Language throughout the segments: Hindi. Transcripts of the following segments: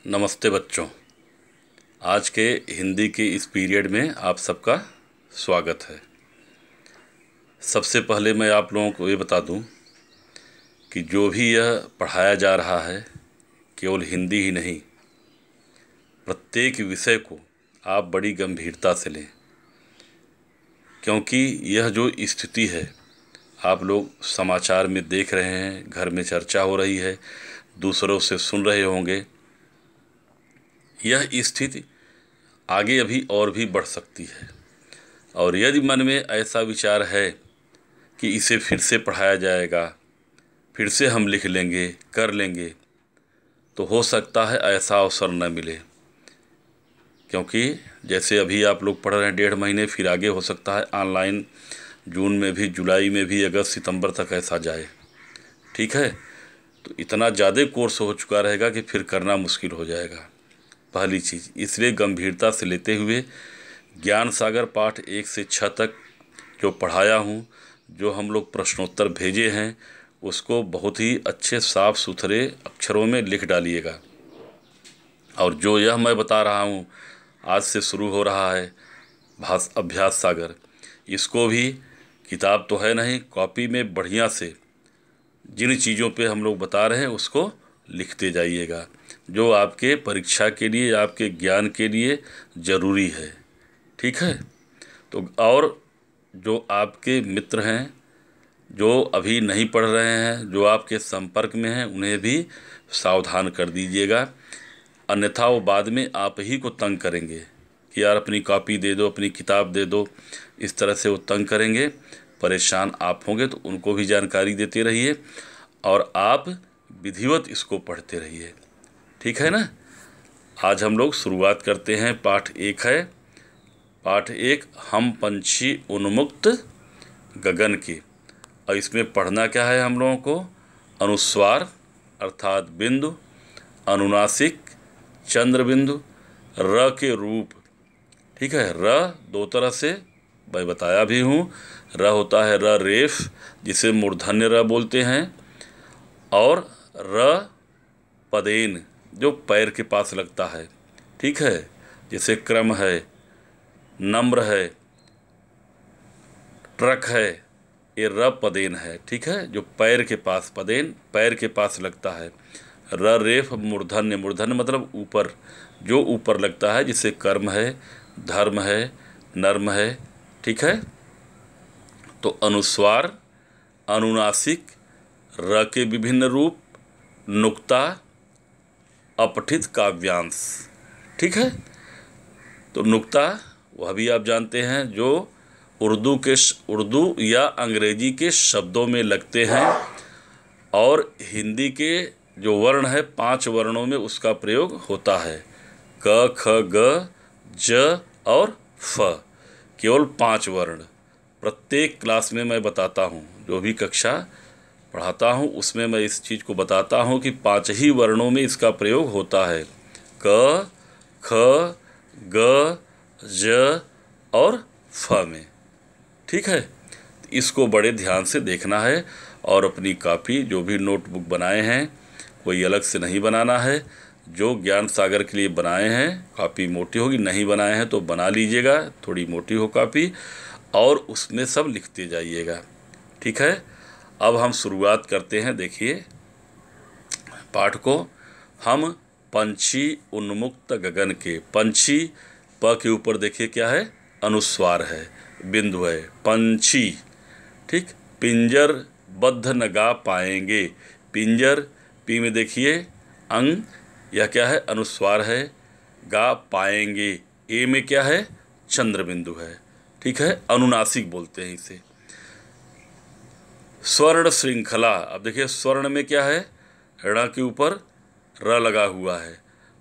नमस्ते बच्चों। आज के हिंदी के इस पीरियड में आप सबका स्वागत है। सबसे पहले मैं आप लोगों को ये बता दूं कि जो भी यह पढ़ाया जा रहा है केवल हिंदी ही नहीं, प्रत्येक विषय को आप बड़ी गंभीरता से लें, क्योंकि यह जो स्थिति है आप लोग समाचार में देख रहे हैं, घर में चर्चा हो रही है, दूसरों से सुन रहे होंगे। यह स्थिति आगे अभी और भी बढ़ सकती है और यदि मन में ऐसा विचार है कि इसे फिर से पढ़ाया जाएगा, फिर से हम लिख लेंगे, कर लेंगे, तो हो सकता है ऐसा अवसर न मिले। क्योंकि जैसे अभी आप लोग पढ़ रहे हैं 1.5 महीने, फिर आगे हो सकता है ऑनलाइन जून में भी, जुलाई में भी, अगस्त सितंबर तक ऐसा जाए। ठीक है, तो इतना ज़्यादा कोर्स हो चुका रहेगा कि फिर करना मुश्किल हो जाएगा। पहली चीज़, इसलिए गंभीरता से लेते हुए ज्ञान सागर पाठ 1 से 6 तक जो पढ़ाया हूँ, जो हम लोग प्रश्नोत्तर भेजे हैं, उसको बहुत ही अच्छे साफ सुथरे अक्षरों में लिख डालिएगा। और जो यह मैं बता रहा हूँ, आज से शुरू हो रहा है अभ्यास सागर, इसको भी किताब तो है नहीं, कॉपी में बढ़िया से जिन चीज़ों पे हम लोग बता रहे हैं उसको लिखते जाइएगा, जो आपके परीक्षा के लिए, आपके ज्ञान के लिए ज़रूरी है। ठीक है, तो और जो आपके मित्र हैं, जो अभी नहीं पढ़ रहे हैं, जो आपके संपर्क में हैं, उन्हें भी सावधान कर दीजिएगा, अन्यथा वो बाद में आप ही को तंग करेंगे कि यार अपनी कॉपी दे दो, अपनी किताब दे दो। इस तरह से वो तंग करेंगे, परेशान आप होंगे। तो उनको भी जानकारी देते रहिए और आप विधिवत इसको पढ़ते रहिए। ठीक है ना। आज हम लोग शुरुआत करते हैं। पाठ 1 है, पाठ 1 हम पंछी उन्मुक्त गगन की। और इसमें पढ़ना क्या है हम लोगों को? अनुस्वार अर्थात बिंदु, अनुनासिक चंद्र बिंदु, र के रूप। ठीक है, र 2 तरह से मैं बताया भी हूँ। र होता है र रेफ, जिसे मूर्धन्य र बोलते हैं, और र पदेन जो पैर के पास लगता है। ठीक है, जैसे क्रम है, नम्र है, ट्रक है, ये र पदेन है। ठीक है, जो पैर के पास, पदेन पैर के पास लगता है। र रेफ मूर्धन्य, मूर्धन्य मतलब ऊपर, जो ऊपर लगता है, जिसे कर्म है, धर्म है, नर्म है। ठीक है, तो अनुस्वार, अनुनासिक, र के विभिन्न रूप, नुक्ता, अपठित काव्यांश। ठीक है, तो नुक्ता वह भी आप जानते हैं जो उर्दू या अंग्रेजी के शब्दों में लगते हैं, और हिंदी के जो वर्ण है 5 वर्णों में उसका प्रयोग होता है। क, ख, ग, ज और फ, केवल 5 वर्ण। प्रत्येक क्लास में मैं बताता हूँ, जो भी कक्षा पढ़ाता हूँ उसमें मैं इस चीज़ को बताता हूँ कि 5 ही वर्णों में इसका प्रयोग होता है। क, ख, ग, ज और फ में। ठीक है, इसको बड़े ध्यान से देखना है और अपनी कॉपी, जो भी नोटबुक बनाए हैं, कोई अलग से नहीं बनाना है। जो ज्ञान सागर के लिए बनाए हैं, कॉपी मोटी होगी, नहीं बनाए हैं तो बना लीजिएगा, थोड़ी मोटी हो कॉपी, और उसमें सब लिखते जाइएगा। ठीक है, अब हम शुरुआत करते हैं। देखिए पाठ को, हम पंछी उन्मुक्त गगन के। पंछी, प के ऊपर देखिए क्या है? अनुस्वार है, बिंदु है, पंछी। ठीक, पिंजर बद्ध न गा पाएंगे। पिंजर, पी में देखिए अंग, यह क्या है? अनुस्वार है। गा पाएंगे, ए में क्या है? चंद्र बिंदु है। ठीक है, अनुनासिक बोलते हैं इसे। स्वर्ण श्रृंखला, अब देखिए स्वर्ण में क्या है? ऋण के ऊपर र लगा हुआ है।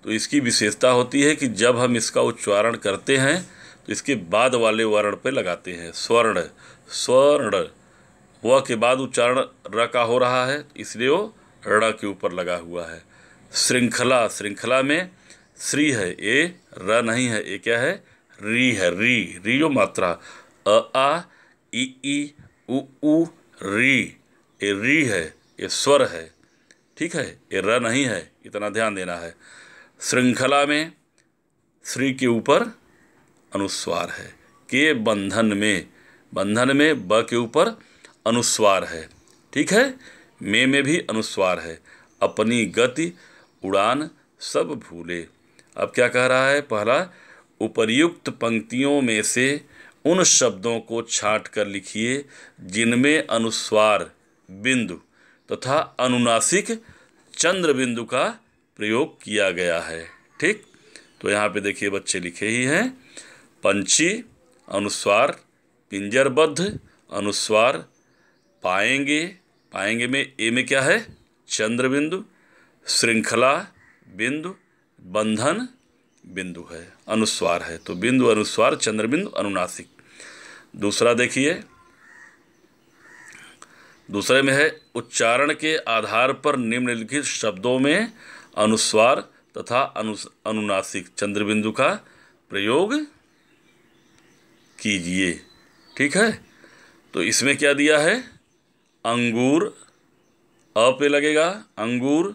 तो इसकी विशेषता होती है कि जब हम इसका उच्चारण करते हैं तो इसके बाद वाले वर्ण पे लगाते हैं। स्वर्ण, स्वर्ण, व के बाद उच्चारण र का हो रहा है, इसलिए वो ऋण के ऊपर लगा हुआ है। श्रृंखला, श्रृंखला में श्री है, ए र नहीं है, ये क्या है? री है। री, री जो मात्रा, अ आ ई उ री, ये री है, ये स्वर है। ठीक है, ये र नहीं है, इतना ध्यान देना है। श्रृंखला में श्री के ऊपर अनुस्वार है। के बंधन में ब के ऊपर अनुस्वार है। ठीक है, में भी अनुस्वार है। अपनी गति उड़ान सब भूले। अब क्या कह रहा है? पहला, उपर्युक्त पंक्तियों में से उन शब्दों को छांट कर लिखिए जिनमें अनुस्वार बिंदु तथा अनुनासिक चंद्र बिंदु का प्रयोग किया गया है। ठीक, तो यहाँ पे देखिए बच्चे लिखे ही हैं। पंछी अनुस्वार, पिंजरबद्ध अनुस्वार, पाएंगे में ए में क्या है? चंद्र बिंदु, श्रृंखला बिंदु, बंधन बिंदु है, अनुस्वार है। तो बिंदु, अनुस्वार, चंद्र बिंदु, अनुनासिक। दूसरा देखिए, दूसरे में है उच्चारण के आधार पर निम्नलिखित शब्दों में अनुस्वार तथा अनुनासिक चंद्र बिंदु का प्रयोग कीजिए। ठीक है, तो इसमें क्या दिया है? अंगूर, अ पे लगेगा अंगूर।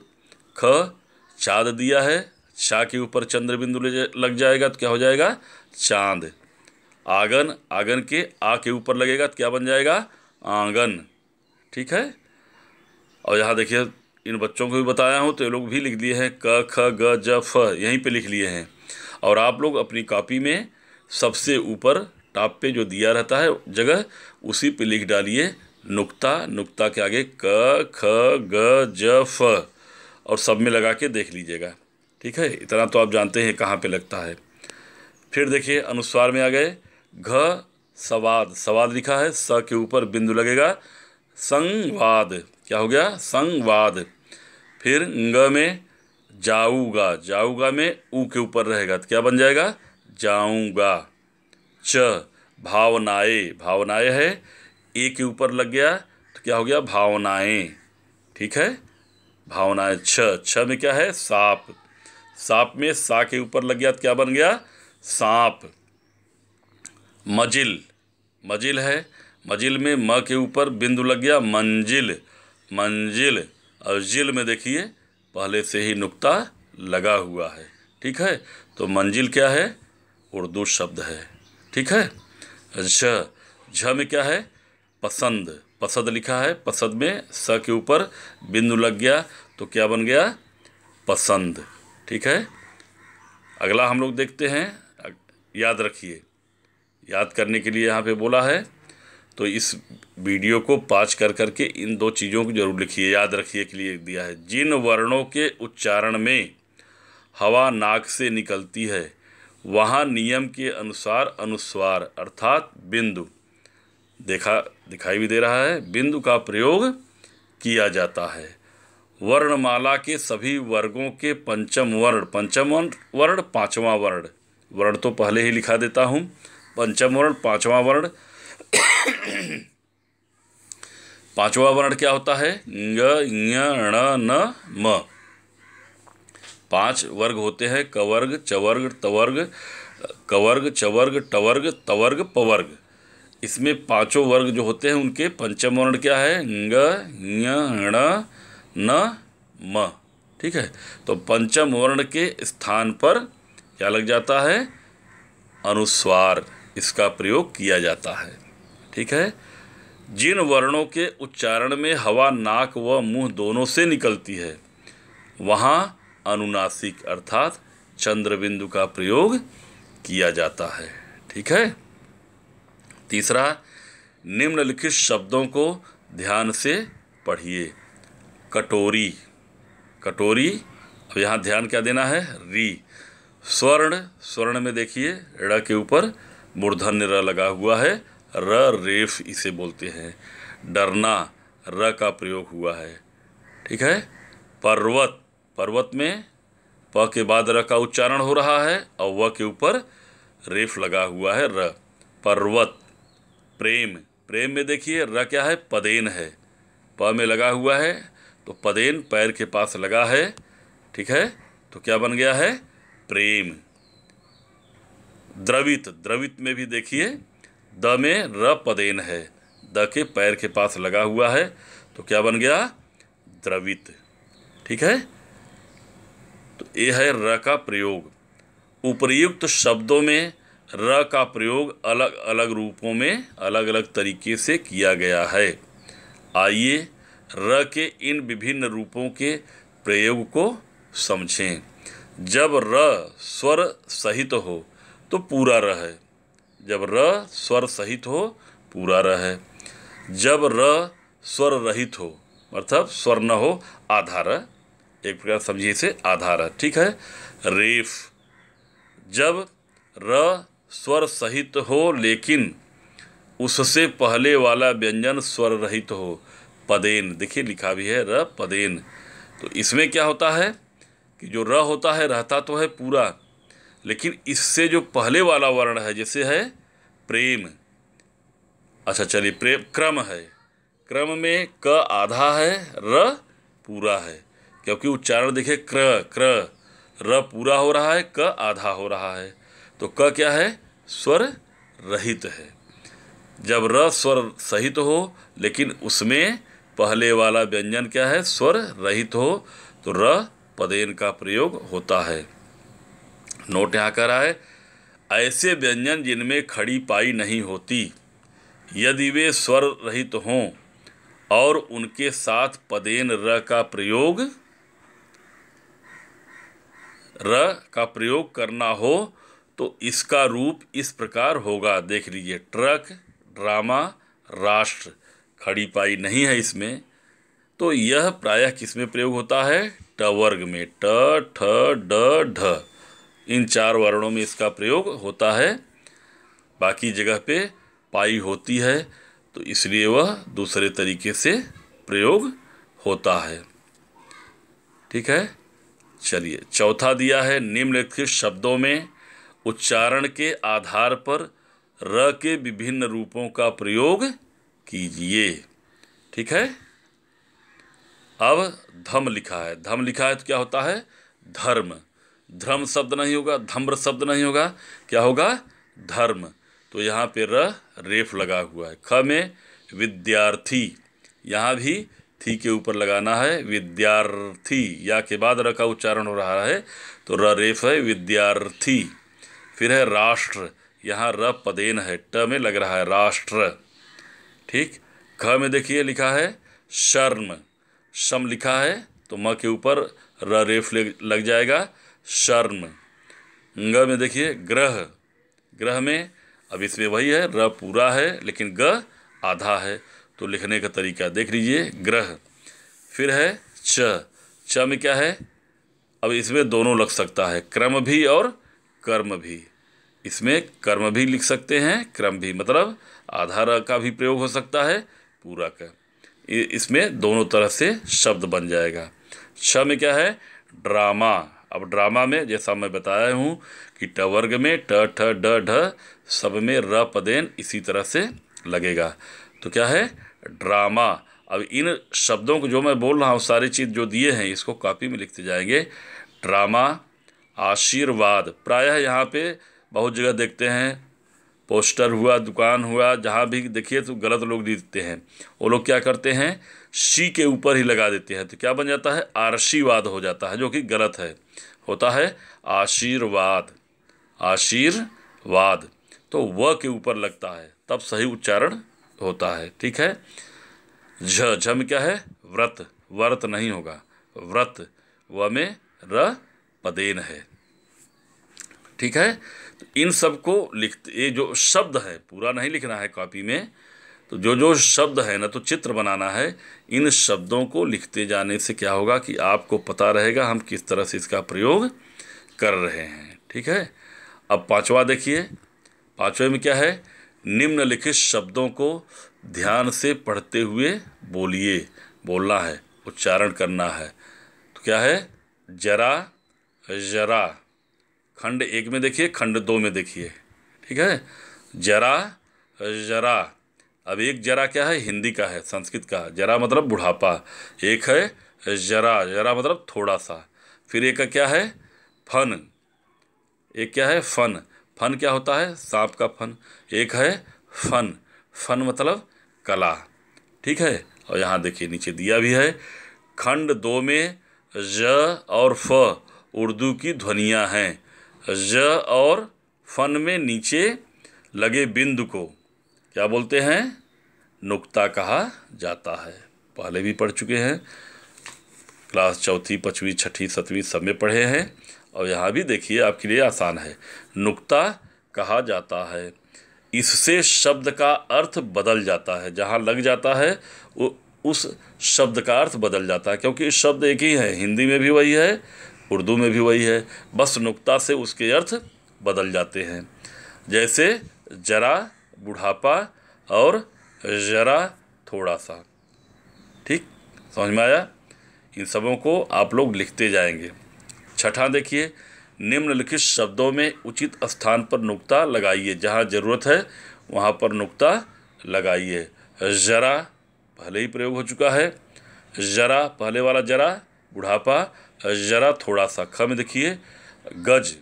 ख, चाँद दिया है, चा के ऊपर चंद्र बिंदु लग जाएगा तो क्या हो जाएगा? चांद। आंगन, आंगन के आ के ऊपर लगेगा तो क्या बन जाएगा? आंगन। ठीक है, और यहाँ देखिए इन बच्चों को भी बताया हूँ तो ये लोग भी लिख दिए हैं क ख ग ज फ, यहीं पे लिख लिए हैं। और आप लोग अपनी कॉपी में सबसे ऊपर टॉप पे जो दिया रहता है जगह, उसी पे लिख डालिए नुक्ता, नुक्ता के आगे क ख ग ज फ, और सब में लगा के देख लीजिएगा। ठीक है, इतना तो आप जानते हैं कहाँ पे लगता है। फिर देखिए अनुस्वार में आ गए। घ, सवाद, सवाद लिखा है, स के ऊपर बिंदु लगेगा, संवाद। क्या हो गया? संवाद। फिर ंग में जाऊगा, जाऊगा में ऊ के ऊपर रहेगा तो क्या बन जाएगा? जाऊंगा। च, भावनाएं, भावनाएं है, ए के ऊपर लग गया तो क्या हो गया? भावनाएं। ठीक है, भावनाएं। छ में क्या है? सांप, सांप में सा के ऊपर लग गया तो क्या बन गया? सांप। मजिल, मजिल है, मजिल में म के ऊपर बिंदु लग गया, मंजिल, मंजिल। और जिल में देखिए पहले से ही नुक्ता लगा हुआ है। ठीक है, तो मंजिल क्या है? उर्दू शब्द है। ठीक है। झ में क्या है? पसंद, पसंद लिखा है, पसंद में स के ऊपर बिंदु लग गया तो क्या बन गया? पसंद। ठीक है, अगला हम लोग देखते हैं। याद रखिए, याद करने के लिए यहाँ पे बोला है तो इस वीडियो को पॉज कर करके इन दो चीज़ों को जरूर लिखिए, याद रखिए के लिए दिया है। जिन वर्णों के उच्चारण में हवा नाक से निकलती है वहाँ नियम के अनुसार अनुस्वार अर्थात बिंदु दिखाई भी दे रहा है, बिंदु का प्रयोग किया जाता है। वर्णमाला के सभी वर्गों के पंचम वर्ण पांचवा वर्ण, वर्ण तो पहले ही लिखा देता हूँ, पंचम वर्ण पांचवा वर्ण। पांचवा वर्ण क्या होता है? ङ, ञ, ण, न, म। 5 वर्ग होते हैं, कवर्ग, चवर्ग, तवर्ग, कवर्ग, चवर्ग, टवर्ग, तवर्ग, पवर्ग। इसमें पांचों वर्ग जो होते हैं उनके पंचम वर्ण क्या है? ङ, ञ, ण, न, म। ठीक है, तो पंचम वर्ण के स्थान पर क्या लग जाता है? अनुस्वार, इसका प्रयोग किया जाता है। ठीक है, जिन वर्णों के उच्चारण में हवा नाक व मुंह दोनों से निकलती है वहाँ अनुनासिक अर्थात चंद्र बिंदु का प्रयोग किया जाता है। ठीक है। तीसरा, निम्नलिखित शब्दों को ध्यान से पढ़िए। कटोरी, कटोरी, अब यहाँ ध्यान क्या देना है? री। स्वर्ण, स्वर्ण में देखिए ड़ के ऊपर मूर्धन्य र लगा हुआ है, र रेफ इसे बोलते हैं। डरना, र का प्रयोग हुआ है। ठीक है। पर्वत, पर्वत में प के बाद र का उच्चारण हो रहा है और व के ऊपर रेफ लगा हुआ है, र। पर्वत। प्रेम, प्रेम में देखिए र क्या है? पदेन है, प में लगा हुआ है तो पदेन पैर के पास लगा है। ठीक है, तो क्या बन गया है? प्रेम। द्रवित, द्रवित में भी देखिए द में र पदेन है, द के पैर के पास लगा हुआ है तो क्या बन गया? द्रवित। ठीक है, तो ये है र का प्रयोग। उपर्युक्त शब्दों में र का प्रयोग अलग अलग रूपों में अलग अलग तरीके से किया गया है। आइए र के इन विभिन्न रूपों के प्रयोग को समझें। जब र स्वर सहित हो तो पूरा र है। जब र स्वर सहित हो पूरा र है। जब र स्वर रहित हो मतलब स्वर न हो आधा र, एक प्रकार समझिए इसे आधा र। ठीक है। रेफ। जब र स्वर सहित हो लेकिन उससे पहले वाला व्यंजन स्वर रहित हो। पदेन, देखिए लिखा भी है र पदेन। तो इसमें क्या होता है कि जो र होता है रहता तो है पूरा, लेकिन इससे जो पहले वाला वर्ण है जैसे है प्रेम। अच्छा चलिए, प्रेम क्रम है। क्रम में क आधा है, र पूरा है, क्योंकि उच्चारण देखिए क्र क्र, र पूरा हो रहा है, क आधा हो रहा है। तो क क्या है? स्वर रहित है। जब र स्वर सहित हो लेकिन उसमें पहले वाला व्यंजन क्या है? स्वर रहित हो, तो र पदेन का प्रयोग होता है। नोट यहाँ कर रहा है, ऐसे व्यंजन जिनमें खड़ी पाई नहीं होती, यदि वे स्वर रहित हों और उनके साथ पदेन र का प्रयोग करना हो तो इसका रूप इस प्रकार होगा। देख लीजिए, ट्रक, ड्रामा, राष्ट्र। खड़ी पाई नहीं है इसमें, तो यह प्रायः किसमें प्रयोग होता है? ट वर्ग में। ट, ठ, ड, ढ, इन 4 वर्णों में इसका प्रयोग होता है। बाकी जगह पे पाई होती है तो इसलिए वह दूसरे तरीके से प्रयोग होता है। ठीक है। चलिए, चौथा दिया है, निम्नलिखित शब्दों में उच्चारण के आधार पर र के विभिन्न रूपों का प्रयोग कीजिए। ठीक है। अब धम लिखा है। धम लिखा है तो क्या होता है? धर्म। धर्म शब्द नहीं होगा, धम्र शब्द नहीं होगा, क्या होगा? धर्म। तो यहाँ पे र रेफ लगा हुआ है। ख में विद्यार्थी, यहाँ भी थी के ऊपर लगाना है। विद्यार्थी, या के बाद र का उच्चारण हो रहा है तो र रेफ है, विद्यार्थी। फिर है राष्ट्र, यहाँ र पदेन है, ट में लग रहा है, राष्ट्र। ठीक। ख में देखिए लिखा है शर्म। शम लिखा है तो म के ऊपर र रेफ लग जाएगा, शर्म। ग में देखिए ग्रह। ग्रह में अब इसमें वही है, र पूरा है लेकिन ग आधा है, तो लिखने का तरीका देख लीजिए, ग्रह। फिर है च। च में क्या है? अब इसमें दोनों लग सकता है, क्रम भी और कर्म भी। इसमें कर्म भी लिख सकते हैं, क्रम भी, मतलब आधा र का भी प्रयोग हो सकता है, पूरा का। इसमें दोनों तरह से शब्द बन जाएगा। छ में क्या है? ड्रामा। अब ड्रामा में जैसा मैं बताया हूँ कि ट वर्ग में ट, ठ, ड, ढ सब में र पदेन इसी तरह से लगेगा। तो क्या है? ड्रामा। अब इन शब्दों को जो मैं बोल रहा हूँ, सारी चीज़ जो दिए हैं इसको कॉपी में लिखते जाएंगे। ड्रामा। आशीर्वाद, प्रायः यहाँ पे बहुत जगह देखते हैं, पोस्टर हुआ, दुकान हुआ, जहाँ भी देखिए तो गलत लोग लिखते हैं। वो लोग क्या करते हैं? शी के ऊपर ही लगा देते हैं, तो क्या बन जाता है? आशीर्वाद हो जाता है, जो कि गलत है। होता है आशीर्वाद। आशीर्वाद तो व के ऊपर लगता है, तब सही उच्चारण होता है। ठीक है। झ। झ में क्या है? व्रत। व्रत नहीं होगा, व्रत। व में र पदेन है। ठीक है। तो इन सब को लिखते, ये जो शब्द है पूरा नहीं लिखना है कॉपी में, तो जो जो शब्द है ना, तो चित्र बनाना है। इन शब्दों को लिखते जाने से क्या होगा कि आपको पता रहेगा हम किस तरह से इसका प्रयोग कर रहे हैं। ठीक है। अब पांचवा देखिए। पांचवे में क्या है? निम्नलिखित शब्दों को ध्यान से पढ़ते हुए बोलिए। बोलना है, उच्चारण करना है। तो क्या है? जरा, जरा। खंड 1 में देखिए, खंड 2 में देखिए। ठीक है। जरा, जरा। अब एक जरा क्या है? हिंदी का है, संस्कृत का। जरा मतलब बुढ़ापा। एक है जरा, जरा मतलब थोड़ा सा। फिर एक का क्या है? फन। एक क्या है? फन। फन क्या होता है? सांप का फन। एक है फन। फन मतलब कला। ठीक है। और यहाँ देखिए नीचे दिया भी है, खंड 2 में ज और फ उर्दू की ध्वनियाँ हैं। ज और फन में नीचे लगे बिंदु को क्या बोलते हैं? नुक्ता कहा जाता है। पहले भी पढ़ चुके हैं, क्लास चौथी, पाँचवीं, छठी, सातवीं सब में पढ़े हैं। और यहाँ भी देखिए, आपके लिए आसान है। नुक्ता कहा जाता है। इससे शब्द का अर्थ बदल जाता है। जहाँ लग जाता है वो उस शब्द का अर्थ बदल जाता है, क्योंकि शब्द एक ही है, हिंदी में भी वही है, उर्दू में भी वही है, बस नुक्ता से उसके अर्थ बदल जाते हैं। जैसे जरा बुढ़ापा और जरा थोड़ा सा। ठीक, समझ में आया? इन सबों को आप लोग लिखते जाएंगे। छठा देखिए, निम्नलिखित शब्दों में उचित स्थान पर नुक्ता लगाइए। जहाँ ज़रूरत है वहाँ पर नुक्ता लगाइए। जरा पहले ही प्रयोग हो चुका है। जरा, पहले वाला जरा, बुढ़ापा, जरा थोड़ा सा। ख में देखिए गज,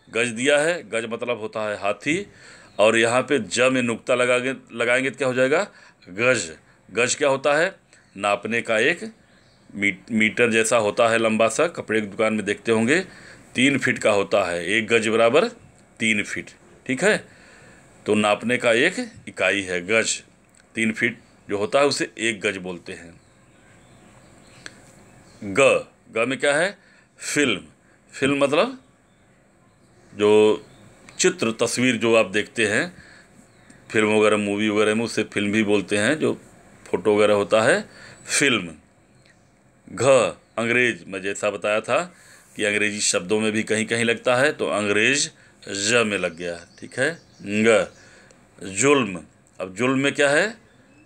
गज दिया है, गज मतलब होता है हाथी, और यहाँ पे ज में नुक्ता लगाएंगे तो क्या हो जाएगा? गज। गज क्या होता है? नापने का एक मीटर जैसा होता है, लंबा सा, कपड़े की दुकान में देखते होंगे, 3 फीट का होता है। 1 गज बराबर 3 फीट। ठीक है, तो नापने का एक इकाई है गज। 3 फीट जो होता है उसे 1 गज बोलते हैं। ग, ग में क्या है? फिल्म। फिल्म मतलब जो चित्र, तस्वीर जो आप देखते हैं फिल्म वगैरह, मूवी वगैरह में, उसे फिल्म भी बोलते हैं। जो फोटो वगैरह होता है, फिल्म। घ, अंग्रेज। मैं जैसा बताया था कि अंग्रेजी शब्दों में भी कहीं कहीं लगता है, तो अंग्रेज ज में लग गया। ठीक है। ग, जुल्म। अब जुल्म में क्या है?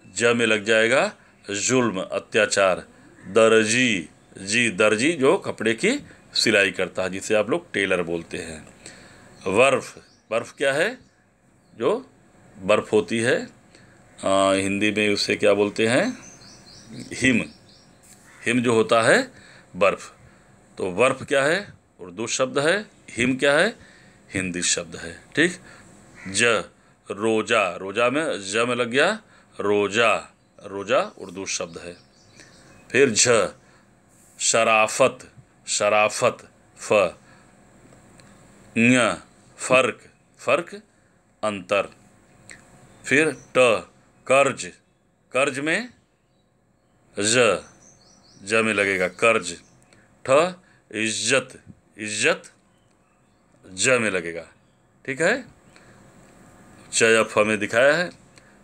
ज में लग जाएगा, जुल्म, अत्याचार। दर्जी, जी, दर्जी जो कपड़े की सिलाई करता है, जिसे आप लोग टेलर बोलते हैं। बर्फ, बर्फ क्या है? जो बर्फ होती है, हिंदी में उसे क्या बोलते हैं? हिम। हिम जो होता है बर्फ। तो बर्फ क्या है? उर्दू शब्द है। हिम क्या है? हिंदी शब्द है। ठीक। ज, रोजा। रोजा में ज में लग गया, रोजा। रोजा उर्दू शब्द है। फिर झ, शराफत। शराफत। फ, ङ, फर्क। फर्क, अंतर। फिर ट, कर्ज। कर्ज में ज में लगेगा, कर्ज। ठ, इज्जत। इज्जत ज में लगेगा। ठीक है, च या फ में दिखाया है।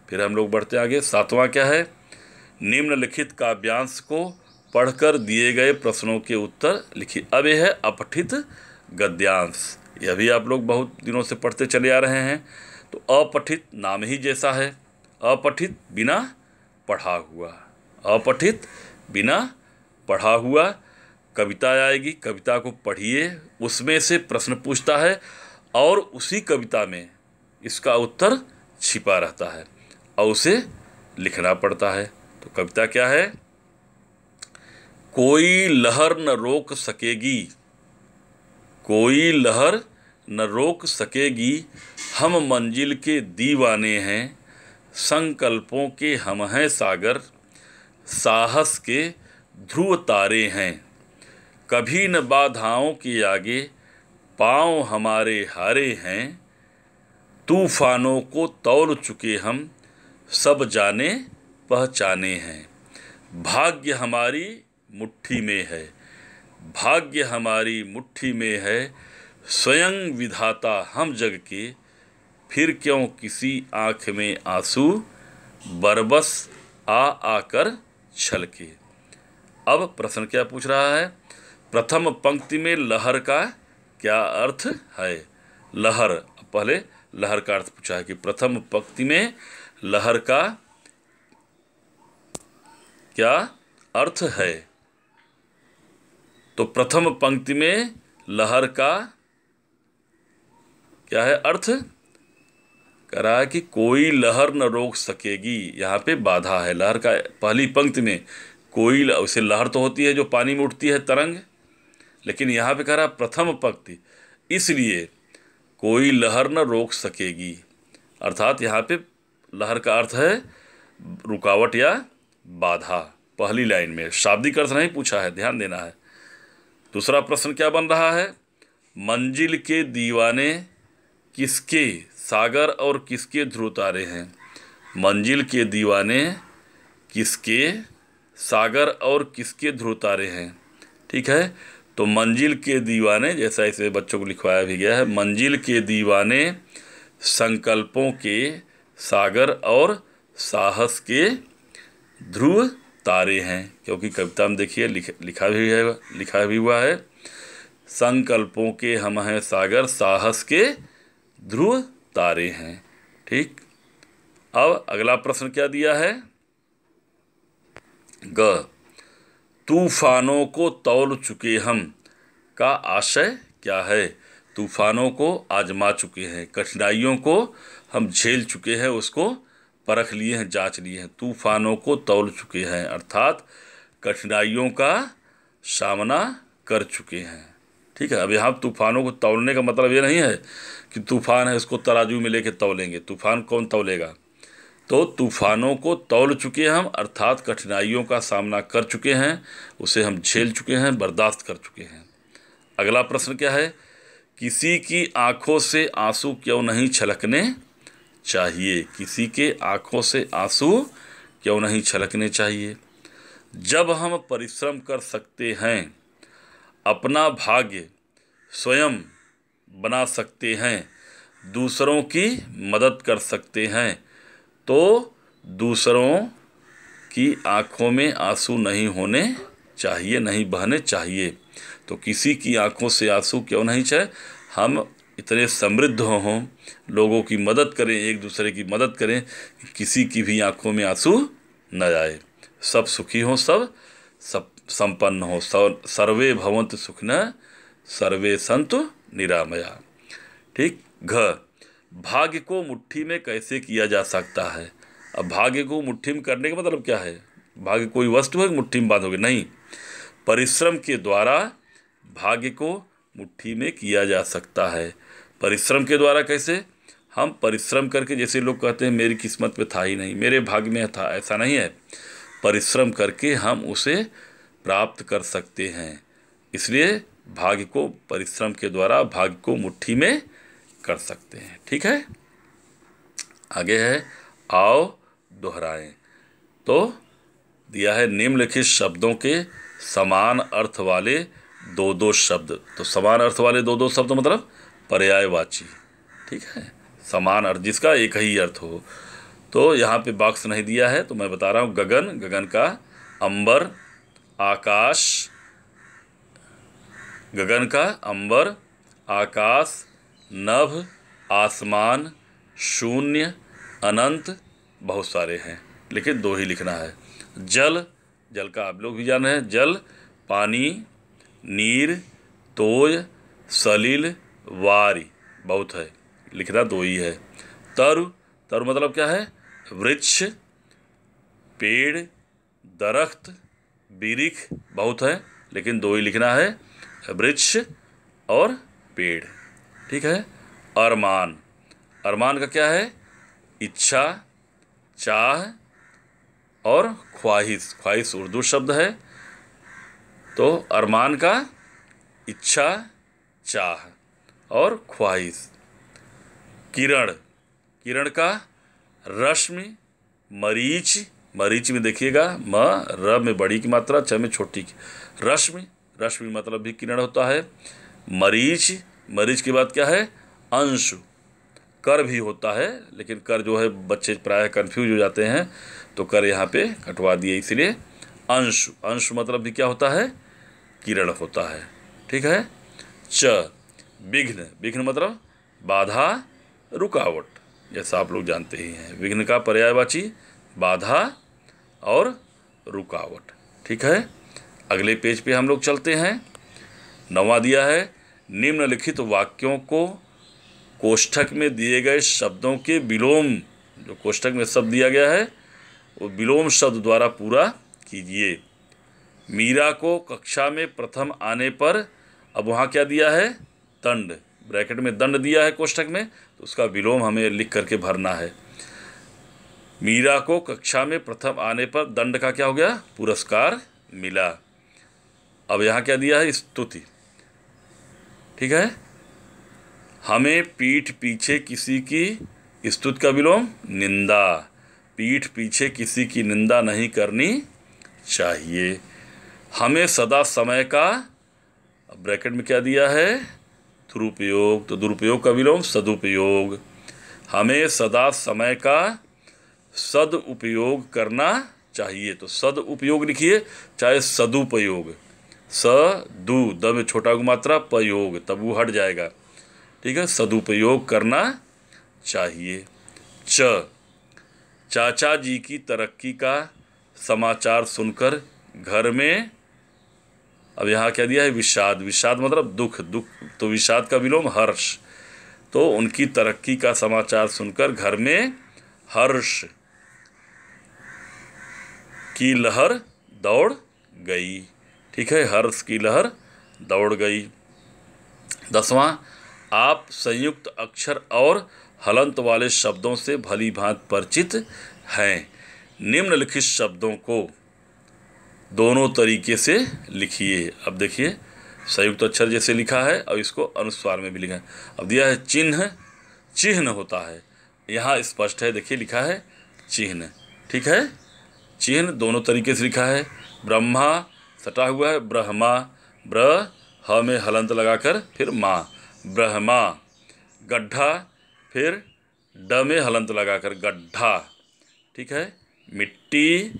फिर हम लोग बढ़ते आगे। 7वां क्या है? निम्नलिखित काव्यांश को पढ़कर दिए गए प्रश्नों के उत्तर लिखिए। अब यह है अपठित गद्यांश। यह भी आप लोग बहुत दिनों से पढ़ते चले आ रहे हैं। तो अपठित नाम ही जैसा है, अपठित बिना पढ़ा हुआ। अपठित बिना पढ़ा हुआ। कविता आएगी, कविता को पढ़िए, उसमें से प्रश्न पूछता है और उसी कविता में इसका उत्तर छिपा रहता है और उसे लिखना पड़ता है। तो कविता क्या है? कोई लहर न रोक सकेगी, कोई लहर न रोक सकेगी, हम मंजिल के दीवाने हैं, संकल्पों के हम हैं सागर, साहस के ध्रुव तारे हैं, कभी न बाधाओं के आगे पाँव हमारे हारे हैं, तूफानों को तौल चुके हम, सब जाने पहचाने हैं, भाग्य हमारी मुट्ठी में है, भाग्य हमारी मुट्ठी में है, स्वयं विधाता हम जग के, फिर क्यों किसी आँख में आंसू, बरबस आ आकर छलके। अब प्रश्न क्या पूछ रहा है? प्रथम पंक्ति में लहर का क्या अर्थ है? लहर, पहले लहर का अर्थ पूछा है कि प्रथम पंक्ति में लहर का क्या अर्थ है। तो प्रथम पंक्ति में लहर का क्या है अर्थ? कह रहा है कि कोई लहर न रोक सकेगी। यहाँ पे बाधा है लहर का। पहली पंक्ति में कोई, उसे लहर तो होती है जो पानी में उठती है, तरंग, लेकिन यहाँ पे कह रहा है प्रथम पंक्ति, इसलिए कोई लहर न रोक सकेगी। अर्थात यहाँ पे लहर का अर्थ है रुकावट या बाधा। पहली लाइन में शाब्दिक अर्थ नहीं पूछा है, ध्यान देना है। दूसरा प्रश्न क्या बन रहा है, मंजिल के दीवाने किसके सागर और किसके ध्रुव तारे हैं। मंजिल के दीवाने किसके सागर और किसके ध्रुव तारे हैं। ठीक है, तो मंजिल के दीवाने, जैसा इसे बच्चों को लिखवाया भी गया है, मंजिल के दीवाने संकल्पों के सागर और साहस के ध्रुव तारे हैं। क्योंकि कविता में देखिए लिखा भी हुआ है, संकल्पों के हम हैं सागर, साहस के ध्रुव तारे हैं। ठीक, अब अगला प्रश्न क्या दिया है, ग, तूफानों को तौल चुके हम का आशय क्या है। तूफानों को आजमा चुके हैं, कठिनाइयों को हम झेल चुके हैं, उसको परख लिए हैं, जांच लिए हैं। तूफानों को तौल चुके हैं अर्थात कठिनाइयों का सामना कर चुके हैं। ठीक है, अब यहाँ तूफानों को तौलने का मतलब ये नहीं है कि तूफान है उसको तराजू में लेके तौलेंगे, तूफान कौन तौलेगा। तो तूफानों को तौल चुके हैं हम अर्थात कठिनाइयों का सामना कर चुके हैं, उसे हम झेल चुके हैं, बर्दाश्त कर चुके हैं। अगला प्रश्न क्या है, किसी की आंखों से आंसू क्यों नहीं छलकने चाहिए। किसी के आंखों से आंसू क्यों नहीं छलकने चाहिए। जब हम परिश्रम कर सकते हैं, अपना भाग्य स्वयं बना सकते हैं, दूसरों की मदद कर सकते हैं, तो दूसरों की आंखों में आंसू नहीं होने चाहिए, नहीं बहने चाहिए। तो किसी की आंखों से आंसू क्यों नहीं चाहिए, हम इतने समृद्ध हों, लोगों की मदद करें, एक दूसरे की मदद करें, किसी की भी आंखों में आंसू न जाए, सब सुखी हों, सब संपन्न हो। सर्वे भवन्तु सुखिनः सर्वे सन्तु निरामया। ठीक, घ, भाग्य को मुट्ठी में कैसे किया जा सकता है। अब भाग्य को मुट्ठी में करने का मतलब क्या है, भाग्य कोई वस्तु है मुट्ठी में बांधोगे, नहीं, परिश्रम के द्वारा भाग्य को मुट्ठी में किया जा सकता है। परिश्रम के द्वारा कैसे, हम परिश्रम करके, जैसे लोग कहते हैं मेरी किस्मत में था ही नहीं, मेरे भाग्य में था, ऐसा नहीं है। परिश्रम करके हम उसे प्राप्त कर सकते हैं, इसलिए भाग्य को परिश्रम के द्वारा भाग्य को मुट्ठी में कर सकते हैं। ठीक है, आगे है, आओ दोहराएं। तो दिया है निम्नलिखित शब्दों के समान अर्थ वाले दो दो शब्द। तो समान अर्थ वाले दो दो शब्द मतलब पर्यायवाची। ठीक है, समान अर्थ जिसका एक ही अर्थ हो। तो यहाँ पे बॉक्स नहीं दिया है तो मैं बता रहा हूँ, गगन, गगन का अंबर, आकाश, गगन का अंबर, आकाश, नभ, आसमान, शून्य, अनंत, बहुत सारे हैं लेकिन दो ही लिखना है। जल, जल का आप लोग भी जान रहे हैं, जल, पानी, नीर, तोय, सलिल, वारी, बहुत है, लिखना दो ही है। तरु, तरु मतलब क्या है, वृक्ष, पेड़, दरख्त, वृक्ष, बहुत है लेकिन दो ही लिखना है, वृक्ष और पेड़। ठीक है, अरमान, अरमान का क्या है, इच्छा, चाह और ख्वाहिश। ख्वाहिश उर्दू शब्द है, तो अरमान का इच्छा, चाह और ख्वाहिश। किरण, किरण का रश्मि, मरीच, मरीच में देखिएगा म र में बड़ी की मात्रा, च में छोटी की, रश्मि, रश्मि मतलब भी किरण होता है। मरीच, मरीच के बाद क्या है, अंशु, कर भी होता है लेकिन कर जो है बच्चे प्रायः कंफ्यूज हो जाते हैं तो कर यहाँ पे कटवा दिए, इसलिए अंशु, अंशु मतलब भी क्या होता है, किरण होता है। ठीक है, च, विघ्न, विघ्न मतलब बाधा, रुकावट, जैसा आप लोग जानते ही हैं, विघ्न का पर्यायवाची बाधा और रुकावट। ठीक है, अगले पेज पे हम लोग चलते हैं। 9वां दिया है, निम्नलिखित वाक्यों को कोष्ठक में दिए गए शब्दों के विलोम, जो कोष्ठक में शब्द दिया गया है वो विलोम शब्द द्वारा पूरा कीजिए। मीरा को कक्षा में प्रथम आने पर, अब वहाँ क्या दिया है, दंड, ब्रैकेट में दंड दिया है कोष्ठक में, तो उसका विलोम हमें लिख करके भरना है। मीरा को कक्षा में प्रथम आने पर दंड का क्या हो गया, पुरस्कार मिला। अब यहाँ क्या दिया है, स्तुति, ठीक है। हमें पीठ पीछे किसी की, स्तुति का विलोम निंदा, पीठ पीछे किसी की निंदा नहीं करनी चाहिए। हमें सदा समय का, ब्रैकेट में क्या दिया है, दुरुपयोग, तो दुरुपयोग का विलोम सदुपयोग। हमें सदा समय का सदुपयोग करना चाहिए, तो सदुपयोग लिखिए, चाहे सदुपयोग, सदु द में छोटा गु मात्रा, पयोग, तब वो हट जाएगा, ठीक है। सदुपयोग करना चाहिए। चाचा जी की तरक्की का समाचार सुनकर घर में, अब यहाँ क्या दिया है, विषाद, विषाद मतलब दुख, दुख तो विषाद का विलोम हर्ष, तो उनकी तरक्की का समाचार सुनकर घर में हर्ष की लहर दौड़ गई, ठीक है, हर्ष की लहर दौड़ गई। 10वां, आप संयुक्त अक्षर और हलंत वाले शब्दों से भली भांति परिचित हैं। निम्नलिखित शब्दों को दोनों तरीके से लिखिए। अब देखिए, संयुक्त अक्षर जैसे लिखा है और इसको अनुस्वार में भी लिखा है। अब दिया है चिन्ह, चिन्ह होता है, यहाँ स्पष्ट है, देखिए लिखा है चिन्ह, ठीक है, चिन्ह दोनों तरीके से लिखा है। ब्रह्मा सटा हुआ है, ब्रह्मा, ब्र ह में हलंत लगाकर फिर माँ, ब्रह्मा। गड्ढा, फिर ड में हलंत लगाकर गड्ढा, ठीक है। मिट्टी,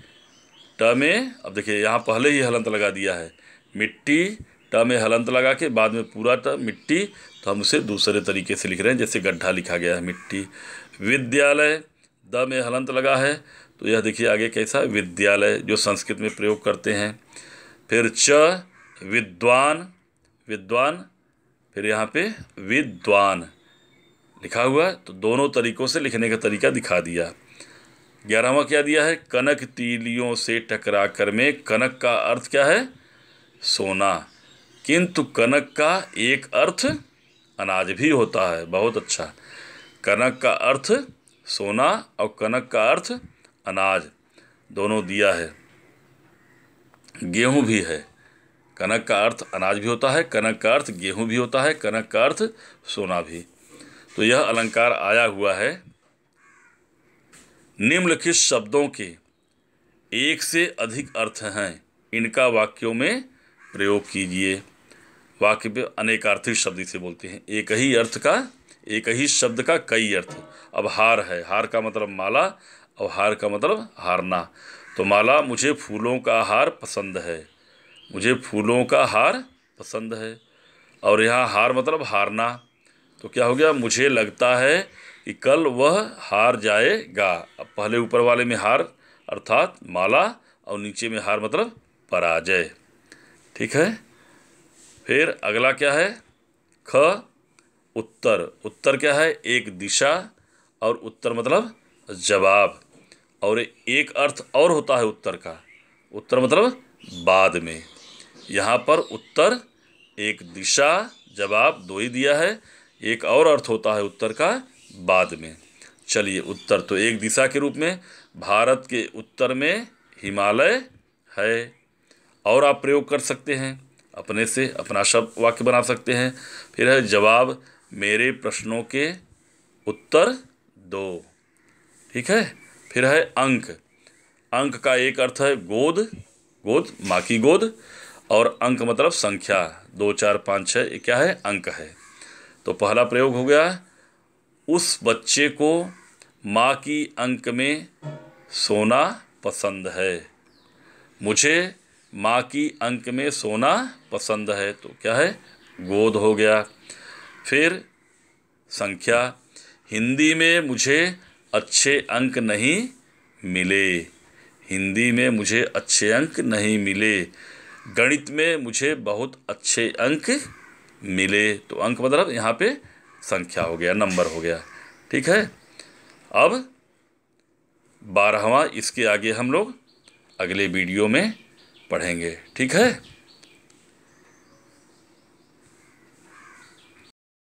ट में, अब देखिए यहाँ पहले ही हलंत लगा दिया है, मिट्टी, ट में हलंत लगा के बाद में पूरा ट मिट्टी, तो हम उसे दूसरे तरीके से लिख रहे हैं, जैसे गड्ढा लिखा गया है, मिट्टी। विद्यालय, द में हलंत लगा है, तो यह देखिए आगे कैसा, विद्यालय जो संस्कृत में प्रयोग करते हैं। फिर च, विद्वान, विद्वान, फिर यहाँ पे विद्वान लिखा हुआ है, तो दोनों तरीकों से लिखने का तरीका दिखा दिया। 11वां क्या दिया है, कनक तीलियों से टकरा कर, में कनक का अर्थ क्या है, सोना, किंतु कनक का एक अर्थ अनाज भी होता है। बहुत अच्छा, कनक का अर्थ सोना और कनक का अर्थ अनाज, दोनों दिया है। गेहूं भी है, कनक का अर्थ अनाज भी होता है, कनक का अर्थ गेहूं भी होता है, कनक का अर्थ सोना भी। तो यह अलंकार आया हुआ है। निम्नलिखित शब्दों के एक से अधिक अर्थ हैं, इनका वाक्यों में प्रयोग कीजिए। वाक्य पे अनेकार्थी शब्द इसे बोलते हैं, एक ही अर्थ का, एक ही शब्द का कई अर्थ। अब हार है, हार का मतलब माला और हार का मतलब हारना, तो माला, मुझे फूलों का हार पसंद है, मुझे फूलों का हार पसंद है। और यहाँ हार मतलब हारना, तो क्या हो गया, मुझे लगता है कि कल वह हार जाएगा। अब पहले ऊपर वाले में हार अर्थात माला और नीचे में हार मतलब पराजय, ठीक है। फिर अगला क्या है, ख, उत्तर, उत्तर क्या है, एक दिशा, और उत्तर मतलब जवाब, और एक अर्थ और होता है उत्तर का, उत्तर मतलब बाद में। यहाँ पर उत्तर एक दिशा, जवाब दो ही दिया है, एक और अर्थ होता है उत्तर का बाद में। चलिए, उत्तर तो एक दिशा के रूप में, भारत के उत्तर में हिमालय है, और आप प्रयोग कर सकते हैं, अपने से अपना शब्द वाक्य बना सकते हैं। फिर है जवाब, मेरे प्रश्नों के उत्तर दो, ठीक है। फिर है अंक, अंक का एक अर्थ है गोद, गोद माँ की गोद, और अंक मतलब संख्या, 2 4 5 6, ये क्या है, अंक है। तो पहला प्रयोग हो गया, उस बच्चे को माँ की अंक में सोना पसंद है, मुझे माँ की अंक में सोना पसंद है, तो क्या है, गोद हो गया। फिर संख्या, हिंदी में मुझे अच्छे अंक नहीं मिले, हिंदी में मुझे अच्छे अंक नहीं मिले, गणित में मुझे बहुत अच्छे अंक मिले, तो अंक मतलब यहाँ पे संख्या हो गया, नंबर हो गया, ठीक है। अब 12वां, इसके आगे हम लोग अगले वीडियो में पढ़ेंगे, ठीक है।